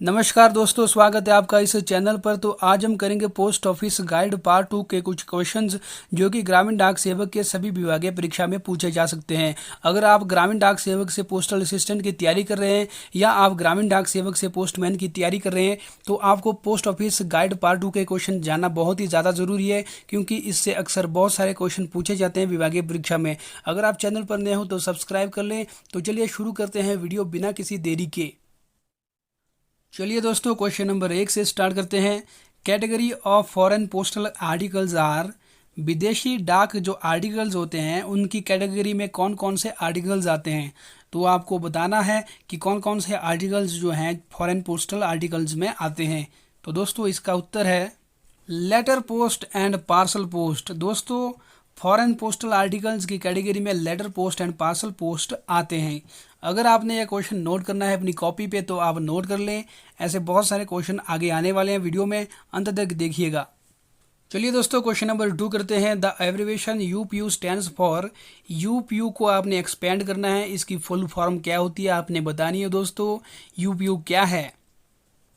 नमस्कार दोस्तों, स्वागत है आपका इस चैनल पर। तो आज हम करेंगे पोस्ट ऑफिस गाइड पार्ट 2 के कुछ क्वेश्चंस जो कि ग्रामीण डाक सेवक के सभी विभागीय परीक्षा में पूछे जा सकते हैं। अगर आप ग्रामीण डाक सेवक से पोस्टल असिस्टेंट की तैयारी कर रहे हैं या आप ग्रामीण डाक सेवक से पोस्टमैन की तैयारी कर रहे हैं तो आपको पोस्ट ऑफिस गाइड पार्ट 2 के क्वेश्चन जानना बहुत ही ज़्यादा ज़रूरी है, क्योंकि इससे अक्सर बहुत सारे क्वेश्चन पूछे जाते हैं विभागीय परीक्षा में। अगर आप चैनल पर नए हो तो सब्सक्राइब कर लें। तो चलिए शुरू करते हैं वीडियो बिना किसी देरी के। चलिए दोस्तों, क्वेश्चन नंबर 1 से स्टार्ट करते हैं। Category of foreign postal articles are, विदेशी डाक जो आर्टिकल्स होते हैं उनकी कैटेगरी में कौन कौन से आर्टिकल्स आते हैं। तो आपको बताना है कि कौन कौन से आर्टिकल्स जो हैं फॉरेन पोस्टल आर्टिकल्स में आते हैं। तो दोस्तों इसका उत्तर है letter post and parcel post. दोस्तों फॉरेन पोस्टल आर्टिकल्स की कैटेगरी में letter post and parcel post आते हैं। अगर आपने यह क्वेश्चन नोट करना है अपनी कॉपी पे तो आप नोट कर लें। ऐसे बहुत सारे क्वेश्चन आगे आने वाले हैं, वीडियो में अंत तक देखिएगा। चलिए दोस्तों, क्वेश्चन नंबर 2 करते हैं। The abbreviation UPU stands for. UPU को आपने एक्सपेंड करना है, इसकी फुल फॉर्म क्या होती है आपने बतानी है। दोस्तों यूपीयू क्या है?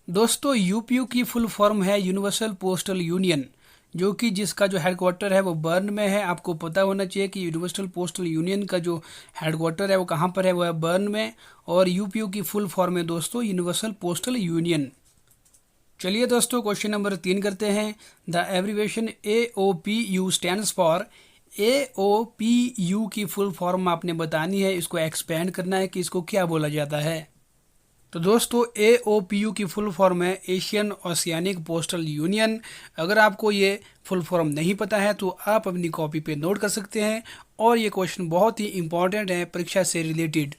दोस्तों यूपीयू की फुल फॉर्म है यूनिवर्सल पोस्टल यूनियन, जो कि जिसका जो हेडक्वार्टर है वो बर्न में है। आपको पता होना चाहिए कि यूनिवर्सल पोस्टल यूनियन का जो हेडक्वार्टर है वो कहाँ पर है, वो है बर्न में। और यूपीयू की फुल फॉर्म है दोस्तों यूनिवर्सल पोस्टल यूनियन। चलिए दोस्तों, क्वेश्चन नंबर 3 करते हैं। The abbreviation AOPU stands for. AOPU की फुल फॉर्म आपने बतानी है, इसको एक्सपेंड करना है कि इसको क्या बोला जाता है। तो दोस्तों AOPU की फुल फॉर्म है एशियन ओशियानिक पोस्टल यूनियन। अगर आपको ये फुल फॉर्म नहीं पता है तो आप अपनी कॉपी पे नोट कर सकते हैं, और ये क्वेश्चन बहुत ही इंपॉर्टेंट है परीक्षा से रिलेटेड।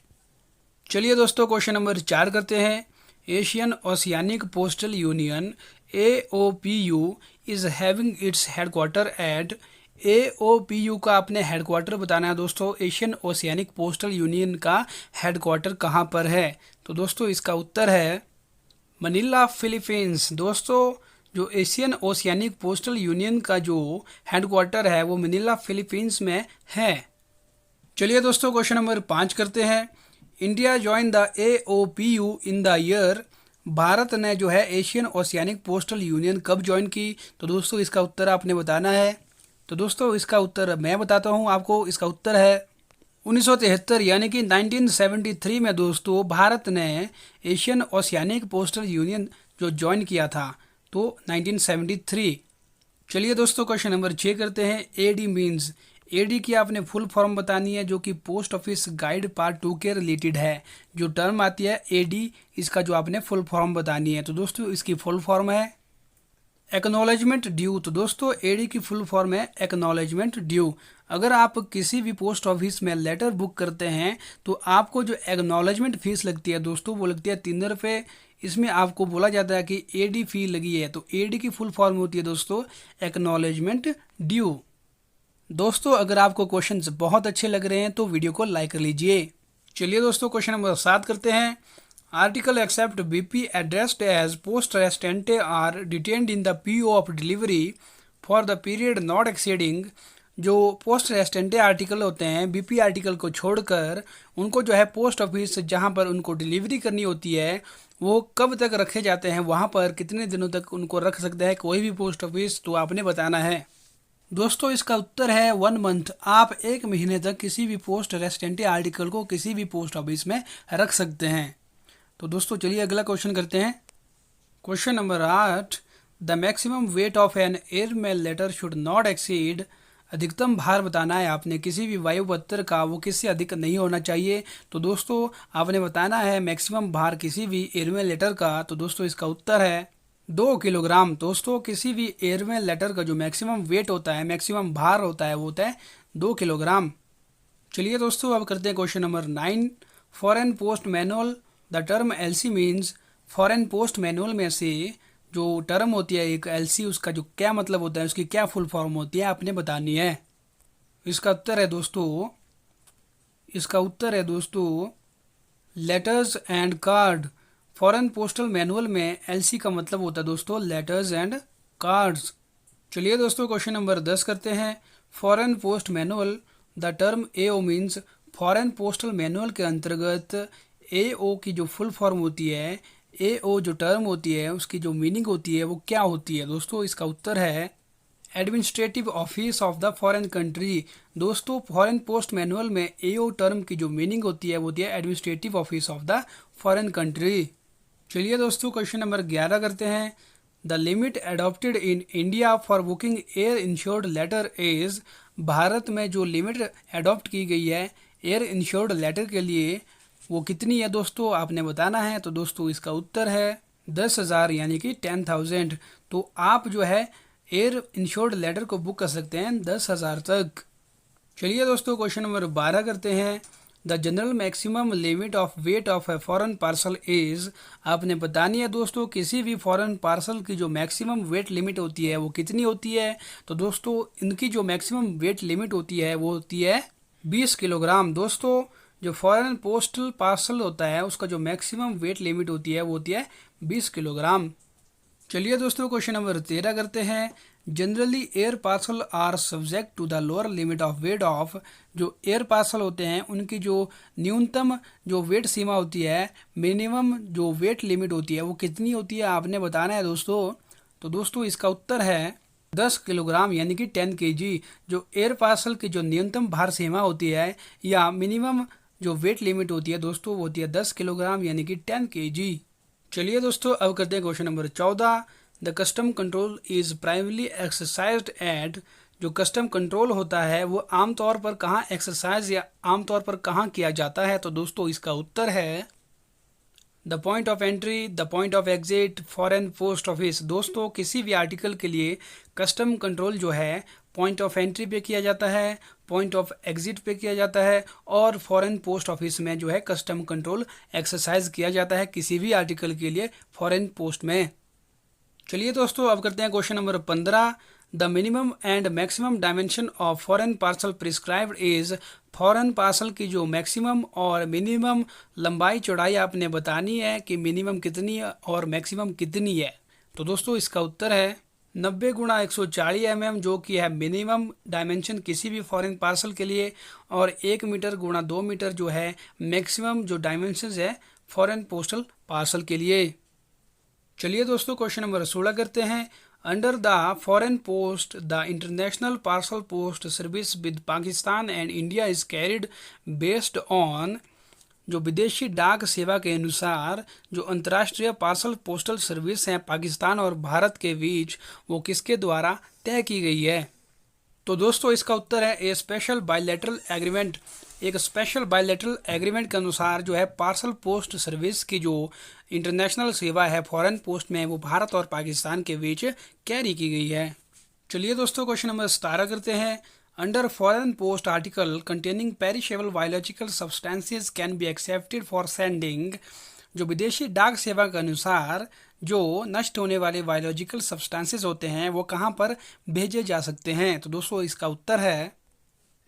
चलिए दोस्तों, क्वेश्चन नंबर 4 करते हैं। Asian Oceanic Postal Union AOPU is having its headquarter at. AOPU का अपने हेडक्वार्टर बताना है दोस्तों। एशियन ओशियानिक पोस्टल यूनियन का हेडक्वार्टर कहाँ पर है? तो दोस्तों इसका उत्तर है मनीला, फिलीपींस। दोस्तों जो एशियन ओशियानिक पोस्टल यूनियन का जो हेडक्वार्टर है वो मनीला, फिलीपींस में है। चलिए दोस्तों, क्वेश्चन नंबर 5 करते हैं। India join the AOPU in the year. Bharat ने जो है एशियन ओशियानिक पोस्टल यूनियन कब ज्वाइन की? तो दोस्तों इसका उत्तर आपने बताना है। तो दोस्तों इसका उत्तर मैं बताता हूँ आपको। इसका उत्तर है 1973 यानी कि 1973 में दोस्तों भारत ने एशियन ओशियानिक पोस्टल यूनियन जो ज्वाइन किया था, तो 1973। चलिए दोस्तों, क्वेश्चन नंबर 6 करते हैं। AD means. AD की आपने फुल फॉर्म बतानी है, जो कि पोस्ट ऑफिस गाइड पार्ट 2 के रिलेटेड है। जो टर्म आती है AD, इसका जो आपने फुल फॉर्म बतानी है। तो दोस्तों इसकी फुल फॉर्म है एक्नॉलेजमेंट ड्यू। तो दोस्तों AD की फुल फॉर्म है एक्नॉलेजमेंट ड्यू। अगर आप किसी भी पोस्ट ऑफिस में लेटर बुक करते हैं तो आपको जो एक्नॉलेजमेंट फीस लगती है दोस्तों वो लगती है 3 रुपये। इसमें आपको बोला जाता है कि AD फी लगी है, तो AD की फुल फॉर्म होती है दोस्तों एक्नॉलेजमेंट ड्यू। दोस्तों अगर आपको क्वेश्चंस बहुत अच्छे लग रहे हैं तो वीडियो को लाइक कर लीजिए। चलिए दोस्तों, क्वेश्चन नंबर 7 करते हैं। Article except BP addressed as post restante are detained in the PO of delivery for the period not exceeding। जो पोस्ट रेस्टेंटे आर्टिकल होते हैं BP आर्टिकल को छोड़कर उनको जो है पोस्ट ऑफिस जहां पर उनको डिलीवरी करनी होती है वो कब तक रखे जाते हैं, वहां पर कितने दिनों तक उनको रख सकता है कोई भी पोस्ट ऑफिस, तो आपने बताना है। दोस्तों इसका उत्तर है 1 मंथ। आप 1 महीने तक किसी भी पोस्ट रेस्टेंटे आर्टिकल को किसी भी पोस्ट ऑफिस में रख सकते हैं। तो दोस्तों चलिए अगला क्वेश्चन करते हैं। Question number 8। The maximum weight of an airmail letter should not exceed. अधिकतम भार बताना है आपने किसी भी वायु पत्र का, वो किससे अधिक नहीं होना चाहिए। तो दोस्तों आपने बताना है मैक्सिमम भार किसी भी एयरमेल लेटर का। तो दोस्तों इसका उत्तर है 2 किलोग्राम। दोस्तों किसी भी एयरमेल लेटर का जो मैक्सिमम वेट होता है, मैक्सिमम भार होता है, वो होता है 2 किलोग्राम। चलिए दोस्तों अब करते हैं question number 9। Foreign post manual. The term LC means. Foreign post manual में से जो टर्म होती है एक LC, उसका जो क्या मतलब होता है, उसकी क्या फुल फॉर्म होती है आपने बतानी है। इसका उत्तर है दोस्तों letters and card. Foreign postal manual में LC का मतलब होता है दोस्तों लेटर्स एंड कार्ड्स। चलिए दोस्तों क्वेश्चन नंबर 10 करते हैं। Foreign post manual. The term AO means. Foreign postal manual के अंतर्गत AO की जो फुल फॉर्म होती है AO जो टर्म होती है उसकी जो मीनिंग होती है वो क्या होती है? दोस्तों इसका उत्तर है administrative office of the foreign country. दोस्तों फॉरेन पोस्ट मैनुअल में AO टर्म की जो मीनिंग होती है वो होती है administrative office of the foreign country. चलिए दोस्तों क्वेश्चन नंबर 11 करते हैं। The limit adopted in India for booking air insured letter is. भारत में जो लिमिट एडॉप्ट की गई है एयर इंश्योर्ड लेटर के लिए वो कितनी है दोस्तों, आपने बताना है। तो दोस्तों इसका उत्तर है 10,000 यानी कि 10,000। तो आप जो है एयर इंश्योर्ड लेटर को बुक कर सकते हैं 10,000 तक। चलिए दोस्तों क्वेश्चन नंबर 12 करते हैं। The general maximum limit of weight of a foreign parcel is. आपने बतानी है दोस्तों किसी भी फॉरेन पार्सल की जो मैक्सिमम वेट लिमिट होती है वो कितनी होती है। तो दोस्तों इनकी जो मैक्सिमम वेट लिमिट होती है वो होती है 20 किलोग्राम। दोस्तों जो फॉरेन पोस्टल पार्सल होता है उसका जो मैक्सिमम वेट लिमिट होती है वो होती है 20 किलोग्राम। चलिए दोस्तों क्वेश्चन नंबर 13 करते हैं। Generally air parcel are subject to the lower limit of weight of. जो एयर पार्सल होते हैं उनकी जो न्यूनतम जो वेट सीमा होती है, मिनिमम जो वेट लिमिट होती है वो कितनी होती है, आपने बताना है दोस्तों। तो दोस्तों इसका उत्तर है 10 किलोग्राम यानी कि 10 kg। जो एयर पार्सल की जो न्यूनतम भार सीमा होती है या मिनिमम जो वेट लिमिट होती है दोस्तों वो होती है 10 किलोग्राम यानी कि 10 kg। चलिए दोस्तों अब करते हैं question number 14। The custom control is primarily exercised at. जो कस्टम कंट्रोल होता है वो आमतौर पर कहाँ एक्सरसाइज या आमतौर पर कहाँ किया जाता है। तो दोस्तों इसका उत्तर है the point of entry, the point of exit, foreign post office. दोस्तों किसी भी आर्टिकल के लिए कस्टम कंट्रोल जो है पॉइंट ऑफ एंट्री पे किया जाता है, पॉइंट ऑफ एग्जिट पे किया जाता है और फॉरेन पोस्ट ऑफिस में जो है कस्टम कंट्रोल एक्सरसाइज किया जाता है किसी भी आर्टिकल के लिए फॉरेन पोस्ट में। चलिए दोस्तों अब करते हैं question number 15। The minimum and maximum dimension of foreign parcel prescribed is. Foreign parcel की जो मैक्सिमम और मिनिमम लंबाई चौड़ाई आपने बतानी है कि मिनिमम कितनी है और मैक्सिमम कितनी है। तो दोस्तों इसका उत्तर है 90 गुणा 140 mm जो कि है मिनिमम डायमेंशन किसी भी फॉरेन पार्सल के लिए, और 1 मीटर गुणा 2 मीटर जो है मैक्सिमम जो डायमेंशन है फॉरेन पोस्टल पार्सल के लिए। चलिए दोस्तों क्वेश्चन नंबर 16 करते हैं। Under the foreign post the international parcel post service with Pakistan and India is carried based on. जो विदेशी डाक सेवा के अनुसार जो अंतर्राष्ट्रीय पार्सल पोस्टल सर्विस है पाकिस्तान और भारत के बीच वो किसके द्वारा तय की गई है। तो दोस्तों इसका उत्तर है ए स्पेशल बायलैटरल एग्रीमेंट। एक स्पेशल बायलैटरल एग्रीमेंट के अनुसार जो है पार्सल पोस्ट सर्विस की जो इंटरनेशनल सेवा है फॉरेन पोस्ट में वो भारत और पाकिस्तान के बीच कैरी की गई है। चलिए दोस्तों क्वेश्चन नंबर 17 करते हैं। Under foreign post article containing perishable biological substances can be accepted for sending. जो विदेशी डाक सेवा के अनुसार जो नष्ट होने वाले बायोलॉजिकल सब्सटेंसेस होते हैं वो कहाँ पर भेजे जा सकते हैं। तो दोस्तों इसका उत्तर है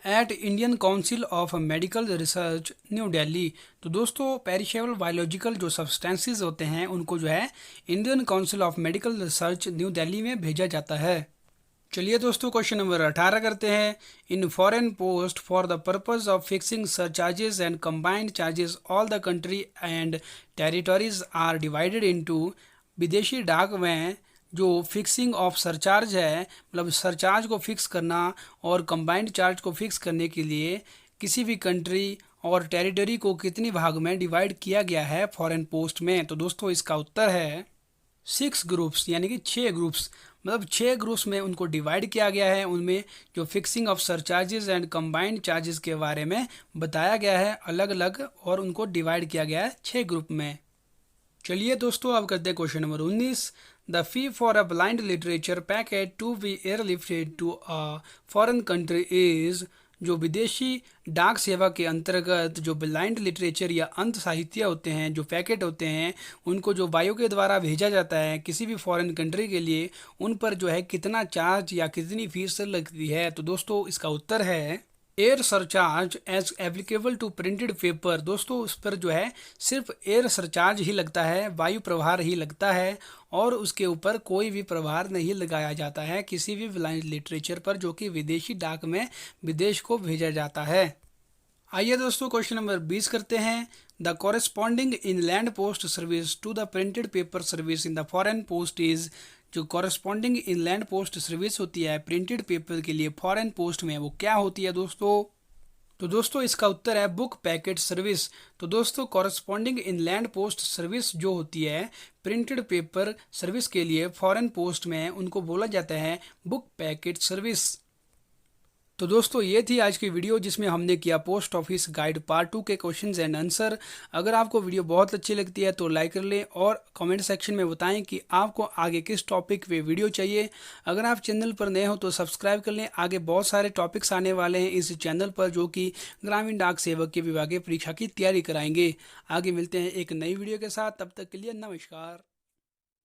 at Indian Council of Medical Research New Delhi. तो दोस्तों पेरिशेबल बायोलॉजिकल जो सब्सटेंसेस होते हैं उनको जो है Indian Council of Medical Research New Delhi में भेजा जाता है। चलिए दोस्तों क्वेश्चन नंबर 18 करते हैं। In foreign post for the purpose of fixing surcharges and combined charges all the country and territories are divided into. विदेशी डाक में जो फिक्सिंग ऑफ सरचार्ज है मतलब सरचार्ज को फिक्स करना और कंबाइंड चार्ज को फिक्स करने के लिए किसी भी कंट्री और टेरिटरी को कितनी भाग में डिवाइड किया गया है फॉरेन पोस्ट में। तो दोस्तों इसका उत्तर है 6 ग्रुप्स यानी कि 6 ग्रुप्स, मतलब 6 ग्रुप्स में उनको डिवाइड किया गया है। उनमें जो fixing of surcharges and combined charges के बारे में बताया गया है अलग अलग और उनको डिवाइड किया गया है 6 ग्रुप में। चलिए दोस्तों अब करते हैं question number 19। The fee for a blind literature packet to be airlifted to a foreign country is. जो विदेशी डाक सेवा के अंतर्गत जो ब्लाइंड लिटरेचर या अंध साहित्य होते हैं जो पैकेट होते हैं उनको जो वायु के द्वारा भेजा जाता है किसी भी फॉरेन कंट्री के लिए उन पर जो है कितना चार्ज या कितनी फीस लगती है। तो दोस्तों इसका उत्तर है air surcharge as applicable to printed paper. दोस्तों उस पर जो है सिर्फ एयर सरचार्ज ही लगता है, वायु प्रभार ही लगता है और उसके ऊपर कोई भी प्रभार नहीं लगाया जाता है किसी भी ब्लाइंड लिटरेचर पर जो कि विदेशी डाक में विदेश को भेजा जाता है। आइए दोस्तों क्वेश्चन नंबर 20 करते हैं। The corresponding inland post service to the printed paper service in the foreign post is. जो कॉरेस्पॉन्डिंग इनलैंड पोस्ट सर्विस होती है प्रिंटेड पेपर के लिए फॉरेन पोस्ट में, वो क्या होती है दोस्तों? तो दोस्तों इसका उत्तर है बुक पैकेट सर्विस। तो दोस्तों कॉरेस्पॉन्डिंग इनलैंड पोस्ट सर्विस जो होती है प्रिंटेड पेपर सर्विस के लिए फॉरेन पोस्ट में, उनको बोला जाता है बुक पैकेट सर्विस। तो दोस्तों ये थी आज की वीडियो जिसमें हमने किया पोस्ट ऑफिस गाइड पार्ट 2 के क्वेश्चंस एंड आंसर। अगर आपको वीडियो बहुत अच्छी लगती है तो लाइक कर लें और कमेंट सेक्शन में बताएं कि आपको आगे किस टॉपिक पे वीडियो चाहिए। अगर आप चैनल पर नए हो तो सब्सक्राइब कर लें। आगे बहुत सारे टॉपिक्स आने वाले हैं इस चैनल पर जो कि ग्रामीण डाक सेवक के विभागीय परीक्षा की तैयारी कराएंगे। आगे मिलते हैं एक नई वीडियो के साथ, तब तक के लिए नमस्कार।